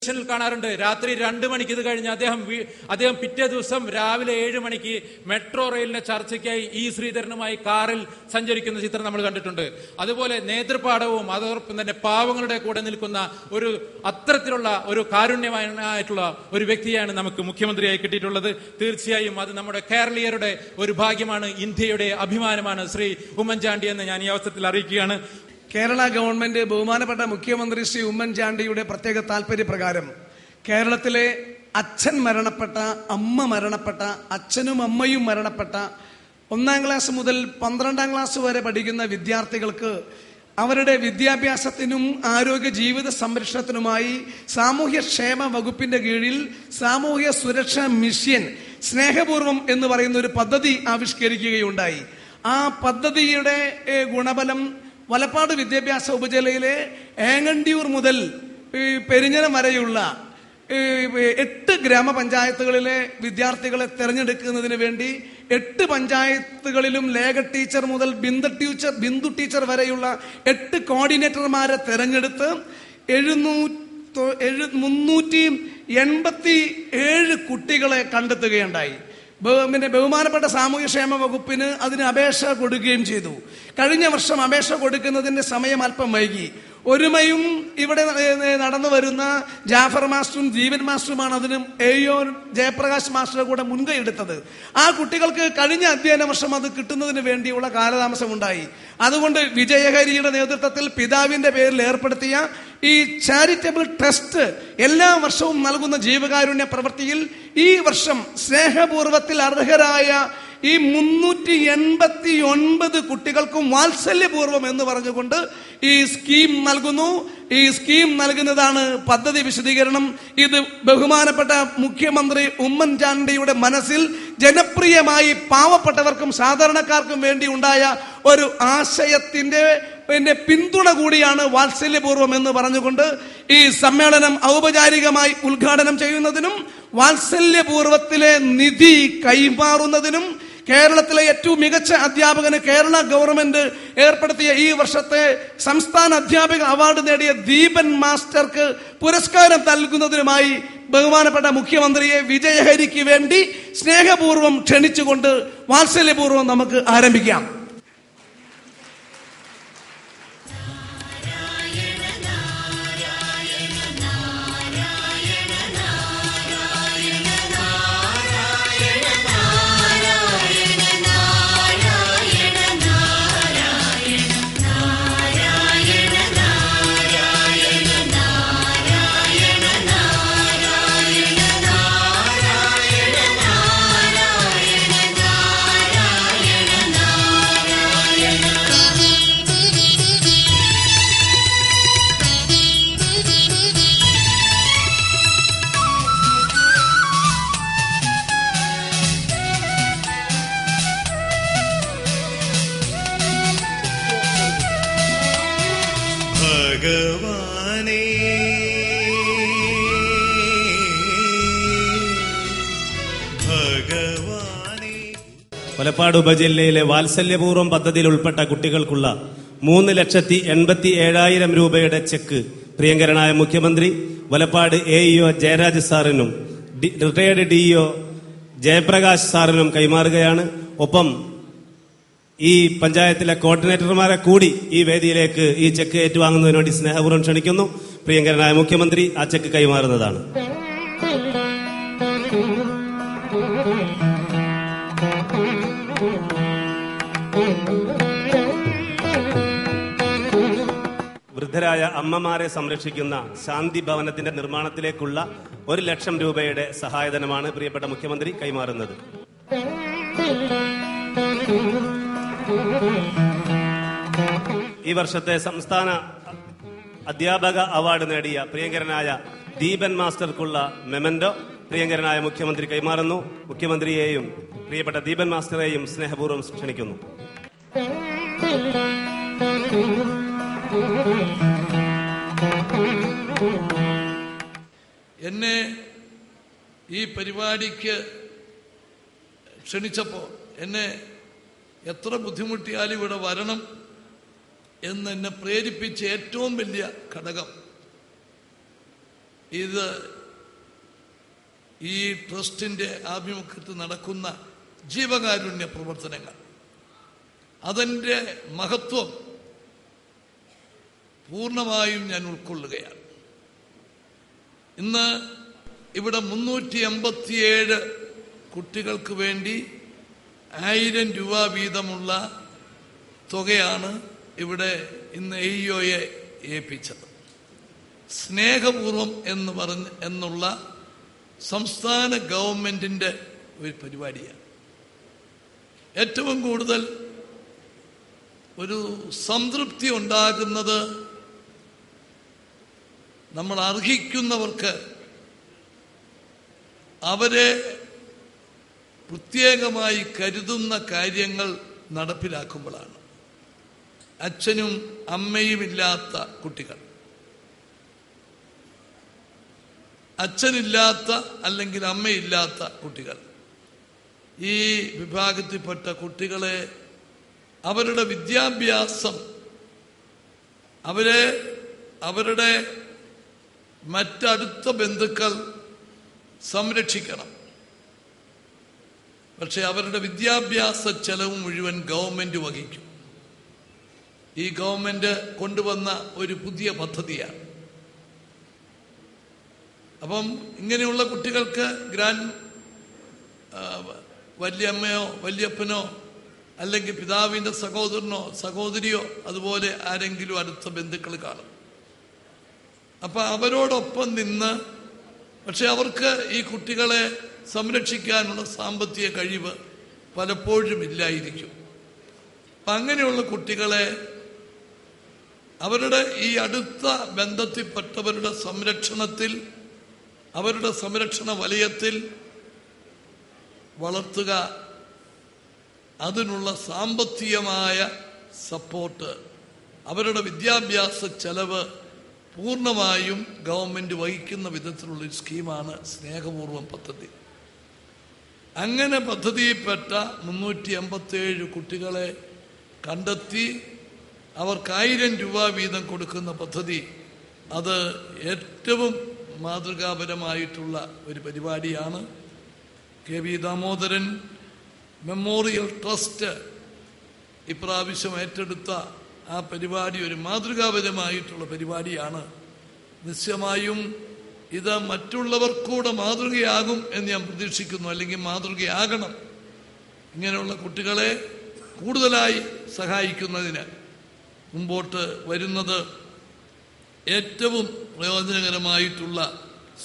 കാണാറുണ്ട്. രാത്രി 2 മണിക്ക് ഇത് കഴിഞ്ഞ് അദ്ദേഹം പിറ്റേ ദിവസം രാവിലെ 7 മണിക്ക് മെട്രോ റെയിലിന്റെ ചർച്ചയ്ക്കായി ഇ ശ്രീധരനുമായി കാറിൽ സഞ്ചരിക്കുന്ന ചിത്രം നമ്മൾ കണ്ടിട്ടുണ്ട്. അതുപോലെ നേതൃപാഠവും അതോടൊപ്പം തന്നെ പാവങ്ങളുടെ കൂടെ നിൽക്കുന്ന ഒരു അത്തരത്തിലുള്ള ഒരു കാരുണ്യമായിട്ടുള്ള ഒരു വ്യക്തിയാണ് നമുക്ക് മുഖ്യമന്ത്രിയായി കിട്ടിയിട്ടുള്ളത്. തീർച്ചയായും അത് നമ്മുടെ കേരളീയരുടെ ഒരു ഭാഗ്യമാണ്, ഇന്ത്യയുടെ അഭിമാനമാണ് ശ്രീ ഉമ്മൻചാണ്ടി എന്ന് ഞാൻ ഈ അവസരത്തിൽ അറിയിക്കുകയാണ്. കേരള ഗവൺമെന്റ് ബഹുമാനപ്പെട്ട മുഖ്യമന്ത്രി ശ്രീ ഉമ്മൻചാണ്ടിയുടെ പ്രത്യേക താല്പര്യപ്രകാരം കേരളത്തിലെ അച്ഛൻ മരണപ്പെട്ട, അമ്മ മരണപ്പെട്ട, അച്ഛനും അമ്മയും മരണപ്പെട്ട 1-ാം ക്ലാസ് മുതൽ 12-ാം ക്ലാസ് വരെ പഠിക്കുന്ന വിദ്യാർത്ഥികൾക്ക് അവരുടെ വിദ്യാഭ്യാസത്തിനും ആരോഗ്യ ജീവിത സംരക്ഷണത്തിനുമായി സാമൂഹ്യക്ഷേമ വകുപ്പിന്റെ കീഴിൽ സാമൂഹ്യ സുരക്ഷാ മിഷൻ സ്നേഹപൂർവം എന്ന് പറയുന്ന ഒരു പദ്ധതി ആവിഷ്കരിക്കുകയുണ്ടായി. ആ പദ്ധതിയുടെ ഗുണഫലം വലപ്പാട് വിദ്യാഭ്യാസ ഉപജില്ലയിലെ ഏങ്ങണ്ടിയൂർ മുതൽ പെരിഞ്ഞനം വരെയുള്ള 8 ഗ്രാമപഞ്ചായത്തുകളിലെ വിദ്യാർത്ഥികളെ തെരഞ്ഞെടുക്കുന്നതിന് വേണ്ടി 8 പഞ്ചായത്തുകളിലും ലേഖ ടീച്ചർ മുതൽ ബിന്ദു ടീച്ചർ വരെയുള്ള 8 കോർഡിനേറ്റർമാരെ തെരഞ്ഞെടുത്ത് 387 കുട്ടികളെ കണ്ടെത്തുകയുണ്ടായി. ബഹുമാനപ്പെട്ട സാമൂഹ്യക്ഷേമ വകുപ്പിന് അതിന് അപേക്ഷ കൊടുക്കുകയും ചെയ്തു. കഴിഞ്ഞ വർഷം അപേക്ഷ കൊടുക്കുന്നതിന്റെ സമയം അല്പം വൈകി. ഒരുമയും ഇവിടെ നടന്നു വരുന്ന ജാഫർ മാസ്റ്ററും ജീവൻ മാസ്റ്ററുമാണ് അതിനും ജയപ്രകാശ് മാസ്റ്ററുടെ കൂടെ മുൻകൈ എടുത്തത്. ആ കുട്ടികൾക്ക് കഴിഞ്ഞ അധ്യയന വർഷം അത് കിട്ടുന്നതിന് വേണ്ടിയുള്ള കാലതാമസം ഉണ്ടായി. അതുകൊണ്ട് വിജയഹരിയുടെ നേതൃത്വത്തിൽ പിതാവിന്റെ പേരിൽ ഏർപ്പെടുത്തിയ ഈ ചാരിറ്റബിൾ ട്രസ്റ്റ് എല്ലാ വർഷവും നൽകുന്ന ജീവകാരുണ്യ പ്രവൃത്തിയിൽ ഈ വർഷം സ്നേഹപൂർവ്വത്തിൽ അർഹരായ ഈ 389 കുട്ടികൾക്കും വാത്സല്യപൂർവ്വം എന്ന് പറഞ്ഞുകൊണ്ട് ഈ സ്കീം നൽകുന്നു. ഈ സ്കീം നൽകുന്നതാണ് പദ്ധതി വിശദീകരണം. ഇത് ബഹുമാനപ്പെട്ട മുഖ്യമന്ത്രി ഉമ്മൻചാണ്ടിയുടെ മനസ്സിൽ ജനപ്രിയമായി പാവപ്പെട്ടവർക്കും സാധാരണക്കാർക്കും വേണ്ടി ഉണ്ടായ ഒരു ആശയത്തിന്റെ പിന്തുണ കൂടിയാണ് വാത്സല്യപൂർവ്വം എന്ന് പറഞ്ഞുകൊണ്ട് ഈ സമ്മേളനം ഔപചാരികമായി ഉദ്ഘാടനം ചെയ്യുന്നതിനും വാത്സല്യപൂർവ്വത്തിലെ നിധി കൈമാറുന്നതിനും കേരളത്തിലെ ഏറ്റവും മികച്ച അധ്യാപകന് കേരള ഗവൺമെന്റ് ഏർപ്പെടുത്തിയ ഈ വർഷത്തെ സംസ്ഥാന അധ്യാപക അവാർഡ് നേടിയ ദീപൻ മാസ്റ്റർക്ക് പുരസ്കാരം നൽകുന്നതിനുമായി ബഹുമാനപ്പെട്ട മുഖ്യമന്ത്രിയെ വിജയഹരിക്ക് വേണ്ടി സ്നേഹപൂർവ്വം ക്ഷണിച്ചുകൊണ്ട് വാത്സല്യപൂർവ്വം നമുക്ക് ആരംഭിക്കാം. വലപ്പാട് ഉപജില്ലയിലെ വാത്സല്യപൂർവ്വം പദ്ധതിയിൽ ഉൾപ്പെട്ട കുട്ടികൾക്കുള്ള 3,87,000 രൂപയുടെ ചെക്ക് പ്രിയങ്കരനായ മുഖ്യമന്ത്രി വലപ്പാട് AEO ജയരാജ് സാറിനും റിട്ടയർഡ് DEO ജയപ്രകാശ് സാറിനും കൈമാറുകയാണ്. ഒപ്പം ഈ പഞ്ചായത്തിലെ കോർഡിനേറ്റർമാരെ കൂടി ഈ വേദിയിലേക്ക് ഈ ചെക്ക് ഏറ്റുവാങ്ങുന്നതിന് വേണ്ടി സ്നേഹപൂർവ്വം ക്ഷണിക്കുന്നു. പ്രിയങ്കരനായ മുഖ്യമന്ത്രി ആ ചെക്ക് കൈമാറുന്നതാണ്. വൃദ്ധരായ അമ്മമാരെ സംരക്ഷിക്കുന്ന ശാന്തി ഭവനത്തിന്റെ നിർമ്മാണത്തിലേക്കുള്ള 1,00,000 രൂപയുടെ സഹായധനമാണ് പ്രിയപ്പെട്ട മുഖ്യമന്ത്രി കൈമാറുന്നത്. ഈ വർഷത്തെ സംസ്ഥാന അധ്യാപക അവാർഡ് നേടിയ പ്രിയങ്കരനായ ദീപൻ മാസ്റ്റർക്കുള്ള മെമന്റോ പ്രിയങ്കരനായ മുഖ്യമന്ത്രി കൈമാറുന്നു. മുഖ്യമന്ത്രിയെയും പ്രിയപ്പെട്ട ദീപൻ മാസ്റ്ററെയും സ്നേഹപൂർവ്വം ക്ഷണിക്കുന്നു. എന്നെ ഈ പരിപാടിക്ക് ക്ഷണിച്ചപ്പോൾ എന്നെ എത്ര ബുദ്ധിമുട്ടിയാലും ഇവിടെ വരണം എന്നെ പ്രേരിപ്പിച്ച ഏറ്റവും വലിയ ഘടകം ഇത് ഈ ട്രസ്റ്റിൻ്റെ ആഭിമുഖ്യത്തിൽ നടക്കുന്ന ജീവകാരുണ്യ പ്രവർത്തനങ്ങൾ, അതിൻ്റെ മഹത്വം പൂർണ്ണമായും ഞാൻ ഉൾക്കൊള്ളുകയാണ്. ഇന്ന് ഇവിടെ 387 കുട്ടികൾക്ക് വേണ്ടി 1000 രൂപ വീതമുള്ള തുകയാണ് ഇവിടെ ഇന്ന് AEOയെ ഏൽപ്പിച്ചത്. സ്നേഹപൂർവം എന്നുള്ള സംസ്ഥാന ഗവൺമെന്റിന്റെ ഒരു പരിപാടിയാണ്. ഏറ്റവും കൂടുതൽ ഒരു സംതൃപ്തി ഉണ്ടാകുന്നത് നമ്മൾ അർഹിക്കുന്നവർക്ക് അവരെ പ്രത്യേകമായി കരുതുന്ന കാര്യങ്ങൾ നടപ്പിലാക്കുമ്പോഴാണ്. അച്ഛനും അമ്മയുമില്ലാത്ത കുട്ടികൾ, അച്ഛനില്ലാത്ത അല്ലെങ്കിൽ അമ്മയില്ലാത്ത കുട്ടികൾ, ഈ വിഭാഗത്തിൽപ്പെട്ട കുട്ടികളെ അവരുടെ വിദ്യാഭ്യാസം അവരുടെ മറ്റടുത്ത ബന്ധുക്കൾ സംരക്ഷിക്കണം. പക്ഷെ അവരുടെ വിദ്യാഭ്യാസ ചെലവ് മുഴുവൻ ഗവൺമെന്റ് വഹിക്കും. ഈ ഗവൺമെന്റ് കൊണ്ടുവന്ന ഒരു പുതിയ പദ്ധതിയാണ്. അപ്പം ഇങ്ങനെയുള്ള കുട്ടികൾക്ക് വല്യമ്മയോ വല്യപ്പനോ അല്ലെങ്കിൽ പിതാവിൻ്റെ സഹോദരനോ സഹോദരിയോ അതുപോലെ ആരെങ്കിലും അടുത്ത ബന്ധുക്കൾ കാണും. അപ്പം അവരോടൊപ്പം നിന്ന്, പക്ഷെ അവർക്ക് ഈ കുട്ടികളെ സംരക്ഷിക്കാനുള്ള സാമ്പത്തിക കഴിവ് പലപ്പോഴും ഇല്ലായിരിക്കും. അപ്പം അങ്ങനെയുള്ള കുട്ടികളെ അവരുടെ ഈ അടുത്ത ബന്ധത്തിൽപ്പെട്ടവരുടെ സംരക്ഷണത്തിൽ, അവരുടെ സംരക്ഷണ വലയത്തിൽ വളർത്തുക, അതിനുള്ള സാമ്പത്തികമായ സപ്പോർട്ട്, അവരുടെ വിദ്യാഭ്യാസ ചെലവ് പൂർണ്ണമായും ഗവൺമെന്റ് വഹിക്കുന്ന വിധത്തിലുള്ളൊരു സ്കീമാണ് സ്നേഹപൂർവം പദ്ധതി. അങ്ങനെ പദ്ധതിയിൽപ്പെട്ട 387 കുട്ടികളെ കണ്ടെത്തി അവർക്ക് 1000 രൂപ വീതം കൊടുക്കുന്ന പദ്ധതി, അത് ഏറ്റവും മാതൃകാപരമായിട്ടുള്ള ഒരു പരിപാടിയാണ്. KV ദാമോദരൻ മെമ്മോറിയൽ ട്രസ്റ്റ് ഇപ്രാവശ്യം ഏറ്റെടുത്ത ആ പരിപാടി ഒരു മാതൃകാപരമായിട്ടുള്ള പരിപാടിയാണ്. നിശ്ചയമായും ഇത് മറ്റുള്ളവർക്കൂടെ മാതൃകയാകും എന്ന് ഞാൻ പ്രതീക്ഷിക്കുന്നു, അല്ലെങ്കിൽ മാതൃകയാകണം. ഇങ്ങനെയുള്ള കുട്ടികളെ കൂടുതലായി സഹായിക്കുന്നതിന് മുമ്പോട്ട് വരുന്നത് ഏറ്റവും പ്രയോജനകരമായിട്ടുള്ള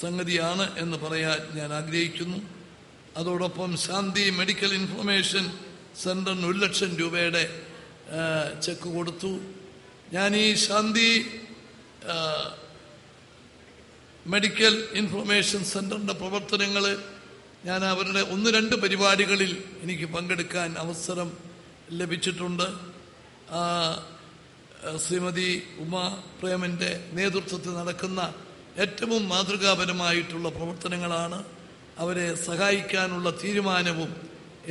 സംഗതിയാണ് എന്ന് പറയാൻ ഞാൻ ആഗ്രഹിക്കുന്നു. അതോടൊപ്പം ശാന്തി മെഡിക്കൽ ഇൻഫർമേഷൻ സെന്ററിന് 1 ലക്ഷം രൂപയുടെ ചെക്ക് കൊടുത്തു. ഞാൻ ഈ ശാന്തി മെഡിക്കൽ ഇൻഫർമേഷൻ സെന്ററിന്റെ പ്രവർത്തനങ്ങൾ ഞാൻ അവരുടെ 1-2 പരിപാടികളിൽ എനിക്ക് പങ്കെടുക്കാൻ അവസരം ലഭിച്ചിട്ടുണ്ട്. ശ്രീമതി ഉമാ പ്രേമന്റെ നേതൃത്വത്തിൽ നടക്കുന്ന ഏറ്റവും മാതൃകാപരമായിട്ടുള്ള പ്രവർത്തനങ്ങളാണ്. അവരെ സഹായിക്കാനുള്ള തീരുമാനവും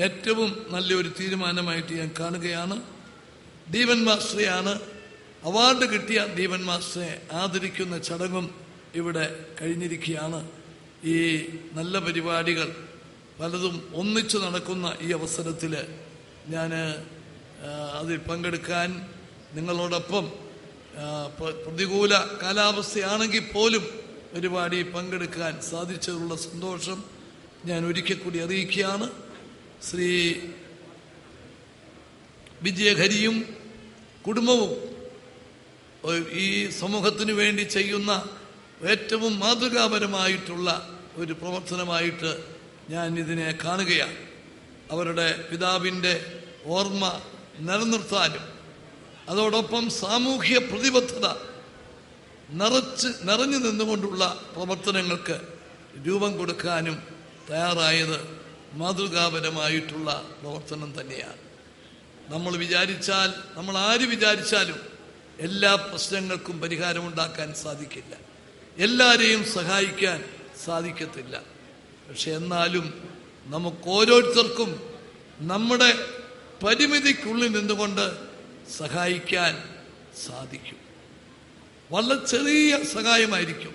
ഏറ്റവും നല്ലൊരു തീരുമാനമായിട്ട് ഞാൻ കാണുകയാണ്. ദീപൻ മാസ്റ്ററെയാണ്, അവാർഡ് കിട്ടിയ ദീപൻ മാസ്റ്ററെ ആദരിക്കുന്ന ചടങ്ങും ഇവിടെ കഴിഞ്ഞിരിക്കുകയാണ്. ഈ നല്ല പരിപാടികൾ പലതും ഒന്നിച്ചു നടക്കുന്ന ഈ അവസരത്തിൽ ഞാൻ അതിൽ പങ്കെടുക്കാൻ, നിങ്ങളോടൊപ്പം പ്രതികൂല കാലാവസ്ഥയാണെങ്കിൽ പോലും പരിപാടി പങ്കെടുക്കാൻ സാധിച്ചതിലുള്ള സന്തോഷം ഞാൻ ഒരിക്കൽ കൂടി അറിയിക്കുകയാണ്. ശ്രീ വിജയഹരിയും കുടുംബവും ഈ സമൂഹത്തിന് വേണ്ടി ചെയ്യുന്ന ഏറ്റവും മാതൃകാപരമായിട്ടുള്ള ഒരു പ്രവർത്തനമായിട്ട് ഞാൻ ഇതിനെ കാണുകയാണ്. അവരുടെ പിതാവിൻ്റെ ഓർമ്മ നിലനിർത്താനും അതോടൊപ്പം സാമൂഹ്യ പ്രതിബദ്ധത നിറഞ്ഞു നിന്നുകൊണ്ടുള്ള പ്രവർത്തനങ്ങൾക്ക് രൂപം കൊടുക്കാനും തയ്യാറായത് മാതൃകാപരമായിട്ടുള്ള പ്രവർത്തനം തന്നെയാണ്. നമ്മൾ ആര് വിചാരിച്ചാലും എല്ലാ പ്രശ്നങ്ങൾക്കും പരിഹാരമുണ്ടാക്കാൻ സാധിക്കില്ല, എല്ലാവരെയും സഹായിക്കാൻ സാധിക്കത്തില്ല. പക്ഷെ എന്നാലും നമുക്ക് ഓരോരുത്തർക്കും നമ്മുടെ പരിമിതിക്കുള്ളിൽ നിന്നുകൊണ്ട് സഹായിക്കാൻ സാധിക്കും. വളരെ ചെറിയ സഹായമായിരിക്കും,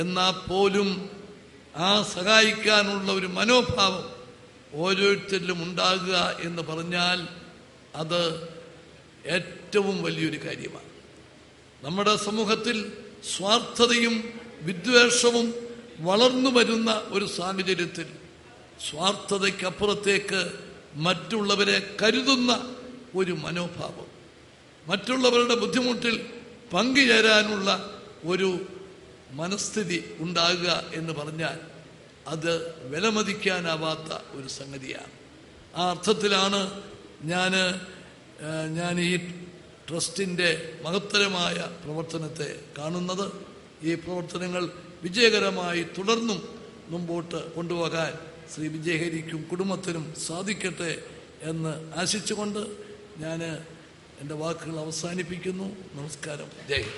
എന്നാൽ പോലും ആ സഹായിക്കാനുള്ള ഒരു മനോഭാവം ഓരോരുത്തരിലും ഉണ്ടാകുക എന്ന് പറഞ്ഞാൽ അത് ഏറ്റവും വലിയൊരു കാര്യമാണ്. നമ്മുടെ സമൂഹത്തിൽ സ്വാർത്ഥതയും വിദ്വേഷവും വളർന്നു വരുന്ന ഒരു സാഹചര്യത്തിൽ സ്വാർത്ഥതയ്ക്കപ്പുറത്തേക്ക് മറ്റുള്ളവരെ കരുതുന്ന ഒരു മനോഭാവം, മറ്റുള്ളവരുടെ ബുദ്ധിമുട്ടിൽ പങ്കുചേരാനുള്ള ഒരു മനസ്ഥിതി ഉണ്ടാകുക എന്ന് പറഞ്ഞാൽ അത് വിലമതിക്കാനാവാത്ത ഒരു സംഗതിയാണ്. ആ അർത്ഥത്തിലാണ് ഞാൻ ഈ ട്രസ്റ്റിൻ്റെ മഹത്തരമായ പ്രവർത്തനത്തെ കാണുന്നത്. ഈ പ്രവർത്തനങ്ങൾ വിജയകരമായി തുടർന്നും മുമ്പോട്ട് കൊണ്ടുപോകാൻ ശ്രീ വിജയഹരിക്കും കുടുംബത്തിനും സാധിക്കട്ടെ എന്ന് ആശിച്ചുകൊണ്ട് ഞാൻ എൻ്റെ വാക്കുകൾ അവസാനിപ്പിക്കുന്നു. നമസ്കാരം. ജയ്.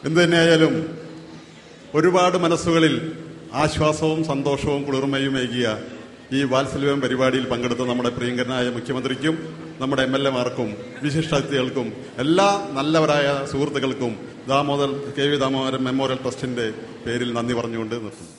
എന്തു തന്നെയായാലും ഒരുപാട് മനസ്സുകളിൽ ആശ്വാസവും സന്തോഷവും കുളിർമയും ഏകിയ ഈ വാത്സല്യം പരിപാടിയിൽ പങ്കെടുത്ത നമ്മുടെ പ്രിയങ്കരനായ മുഖ്യമന്ത്രിക്കും നമ്മുടെ MLA-മാർക്കും വിശിഷ്ടാതിഥികൾക്കും എല്ലാ നല്ലവരായ സുഹൃത്തുക്കൾക്കും KV ദാമോദരൻ മെമ്മോറിയൽ ട്രസ്റ്റിന്റെ പേരിൽ നന്ദി പറഞ്ഞുകൊണ്ട് നിർത്തുന്നു.